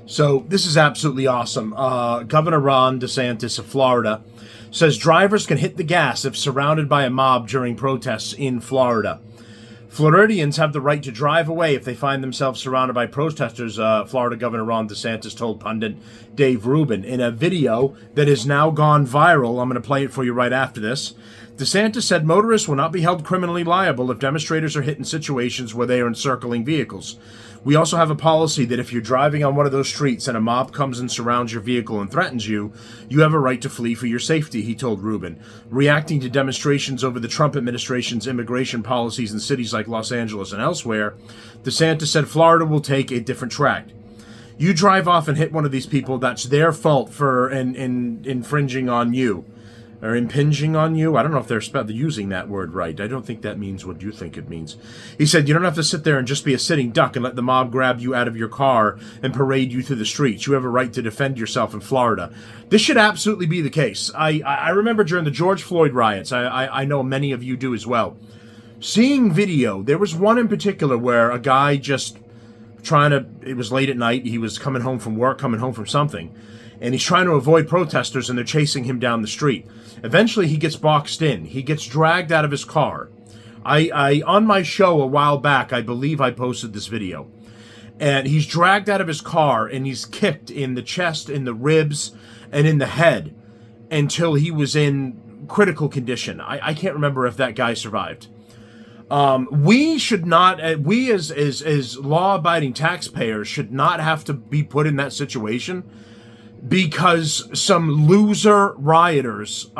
So this is absolutely awesome. Governor Ron DeSantis of Florida says drivers can hit the gas if surrounded by a mob during protests in Florida. Floridians have the right to drive away if they find themselves surrounded by protesters, Florida Governor Ron DeSantis told pundit Dave Rubin. In a video that has now gone viral, I'm going to play it for you right after this, DeSantis said motorists will not be held criminally liable if demonstrators are hit in situations where they are encircling vehicles. We also have a policy that if you're driving on one of those streets and a mob comes and surrounds your vehicle and threatens you, you have a right to flee for your safety, he told Rubin. Reacting to demonstrations over the Trump administration's immigration policies in cities like Los Angeles and elsewhere, DeSantis said Florida will take a different track. You drive off and hit one of these people, that's their fault for infringing on you. Or impinging on you. I don't know if they're using that word right. I don't think that means what you think it means. He said, you don't have to sit there and just be a sitting duck and let the mob grab you out of your car and parade you through the streets. You have a right to defend yourself in Florida. This should absolutely be the case. I remember during the George Floyd riots, I know many of you do as well, seeing video, there was one in particular where a guy just it was late at night, he was coming home from work, coming home from something, and he's trying to avoid protesters, and they're chasing him down the street. Eventually, he gets boxed in. He gets dragged out of his car. I on my show a while back, I believe I posted this video. And he's dragged out of his car, and he's kicked in the chest, in the ribs, and in the head until he was in critical condition. I can't remember if that guy survived. We should not, we as law-abiding taxpayers should not have to be put in that situation because some loser rioters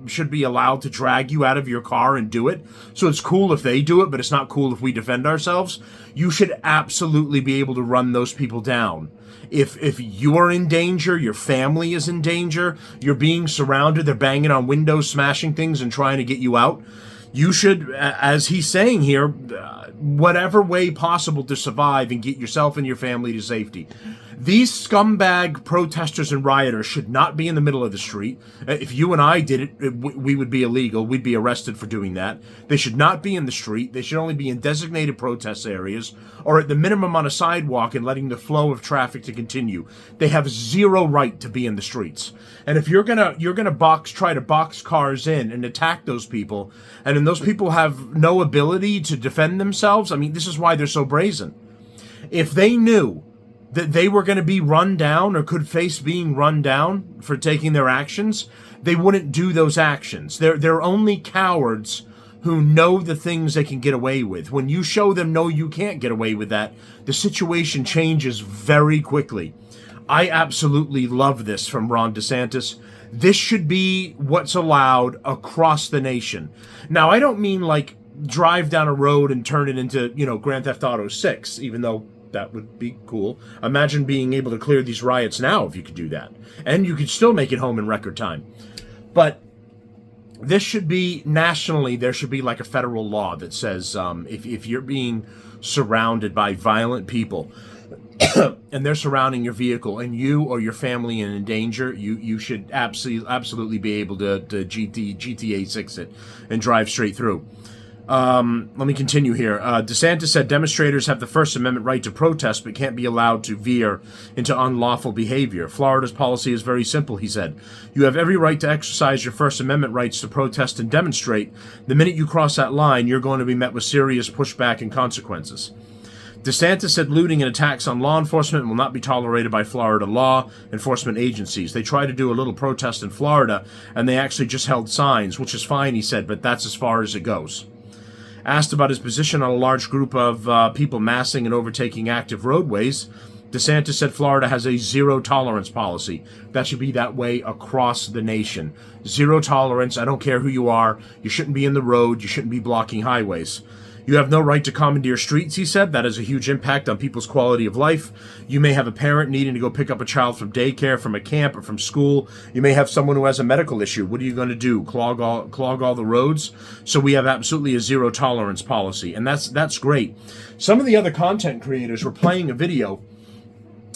should be allowed to drag you out of your car and do it. So it's cool if they do it, but it's not cool if we defend ourselves. You should absolutely be able to run those people down. If you are in danger, your family is in danger, you're being surrounded, they're banging on windows, smashing things and trying to get you out, you should, as he's saying here, whatever way possible to survive and get yourself and your family to safety. These scumbag protesters and rioters should not be in the middle of the street. If you and I did it, we would be illegal. We'd be arrested for doing that. They should not be in the street. They should only be in designated protest areas or at the minimum on a sidewalk and letting the flow of traffic to continue. They have zero right to be in the streets. And if you're gonna try to box cars in and attack those people, and then those people have no ability to defend themselves, I mean, this is why they're so brazen. If they knew that they were going to be run down or could face being run down for taking their actions, they wouldn't do those actions. They're only cowards who know the things they can get away with. When you show them, no, you can't get away with that, the situation changes very quickly. I absolutely love this from Ron DeSantis. This should be what's allowed across the nation. Now, I don't mean like drive down a road and turn it into, Grand Theft Auto 6, even though that would be cool. Imagine being able to clear these riots now if you could do that. And you could still make it home in record time. But this should be nationally, there should be like a federal law that says if you're being surrounded by violent people and they're surrounding your vehicle and you or your family are in danger, you should absolutely be able to GTA 6 it and drive straight through. Let me continue here. DeSantis said demonstrators have the First Amendment right to protest but can't be allowed to veer into unlawful behavior. Florida's policy is very simple, he said. You have every right to exercise your First Amendment rights to protest and demonstrate. The minute you cross that line, you're going to be met with serious pushback and consequences. DeSantis said looting and attacks on law enforcement will not be tolerated by Florida law enforcement agencies. They tried to do a little protest in Florida, and they actually just held signs, which is fine, he said, but that's as far as it goes. Asked about his position on a large group of people massing and overtaking active roadways, DeSantis said Florida has a zero-tolerance policy. That should be that way across the nation. Zero tolerance. I don't care who you are. You shouldn't be in the road. You shouldn't be blocking highways. You have no right to commandeer streets, he said. That has a huge impact on people's quality of life. You may have a parent needing to go pick up a child from daycare, from a camp, or from school. You may have someone who has a medical issue. What are you going to do? Clog all the roads? So we have absolutely a zero-tolerance policy, and that's great. Some of the other content creators were playing a video.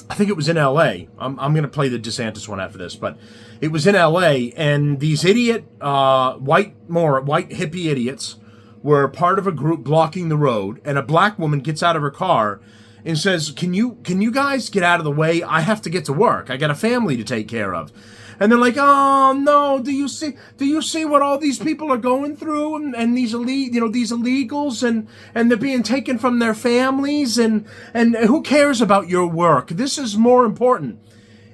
I think it was in L.A. I'm going to play the DeSantis one after this, but it was in L.A., and these white hippie idiots were part of a group blocking the road, and a black woman gets out of her car and says, can you guys get out of the way? I have to get to work. I got a family to take care of. And they're like, oh no, do you see what all these people are going through, and these these illegals, and they're being taken from their families, and who cares about your work? This is more important.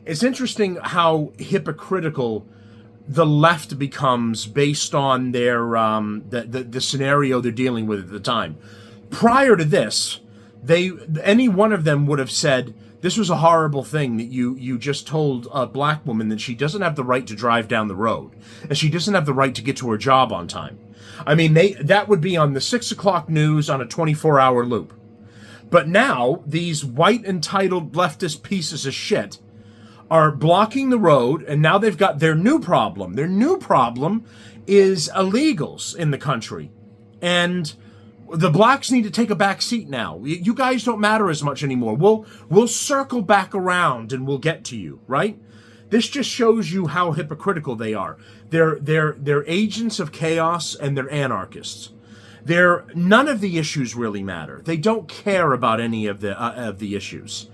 It's interesting how hypocritical the left becomes based on their the scenario they're dealing with at the time. Prior to this, any one of them would have said, this was a horrible thing that you just told a black woman that she doesn't have the right to drive down the road, and she doesn't have the right to get to her job on time. I mean, that would be on the 6 o'clock news on a 24-hour loop. But now, these white entitled leftist pieces of shit are blocking the road, and now they've got their new problem. Their new problem is illegals in the country. And the blacks need to take a back seat now. You guys don't matter as much anymore. We'll circle back around and we'll get to you, right? This just shows you how hypocritical they are. They're agents of chaos, and they're anarchists. None of the issues really matter. They don't care about any of the issues.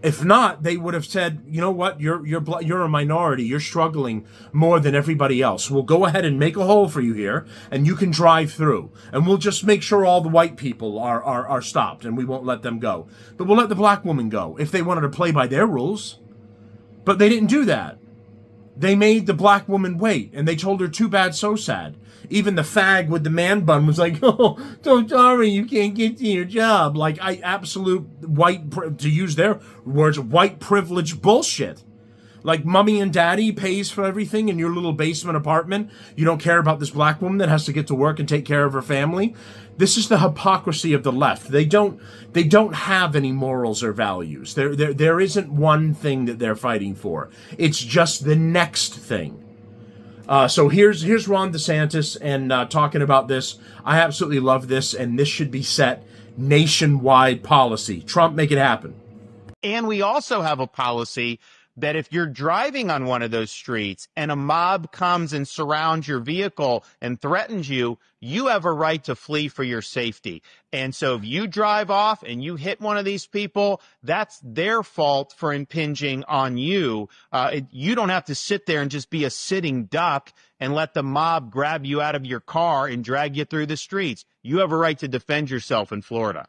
If not, they would have said, you know what, you're a minority, you're struggling more than everybody else. We'll go ahead and make a hole for you here, and you can drive through. And we'll just make sure all the white people are stopped, and we won't let them go. But we'll let the black woman go if they wanted to play by their rules. But they didn't do that. They made the black woman wait, and they told her too bad, so sad. Even the fag with the man bun was like, oh, so sorry, you can't get to your job. Like, absolute white, to use their words, white privilege bullshit. Like, mommy and daddy pays for everything in your little basement apartment. You don't care about this black woman that has to get to work and take care of her family. This is the hypocrisy of the left. They don't have any morals or values. There isn't one thing that they're fighting for. It's just the next thing. So here's Ron DeSantis and talking about this. I absolutely love this, and this should be set nationwide policy. Trump, make it happen. And we also have a policy that if you're driving on one of those streets and a mob comes and surrounds your vehicle and threatens you, you have a right to flee for your safety. And so if you drive off and you hit one of these people, that's their fault for impinging on you. You don't have to sit there and just be a sitting duck and let the mob grab you out of your car and drag you through the streets. You have a right to defend yourself in Florida.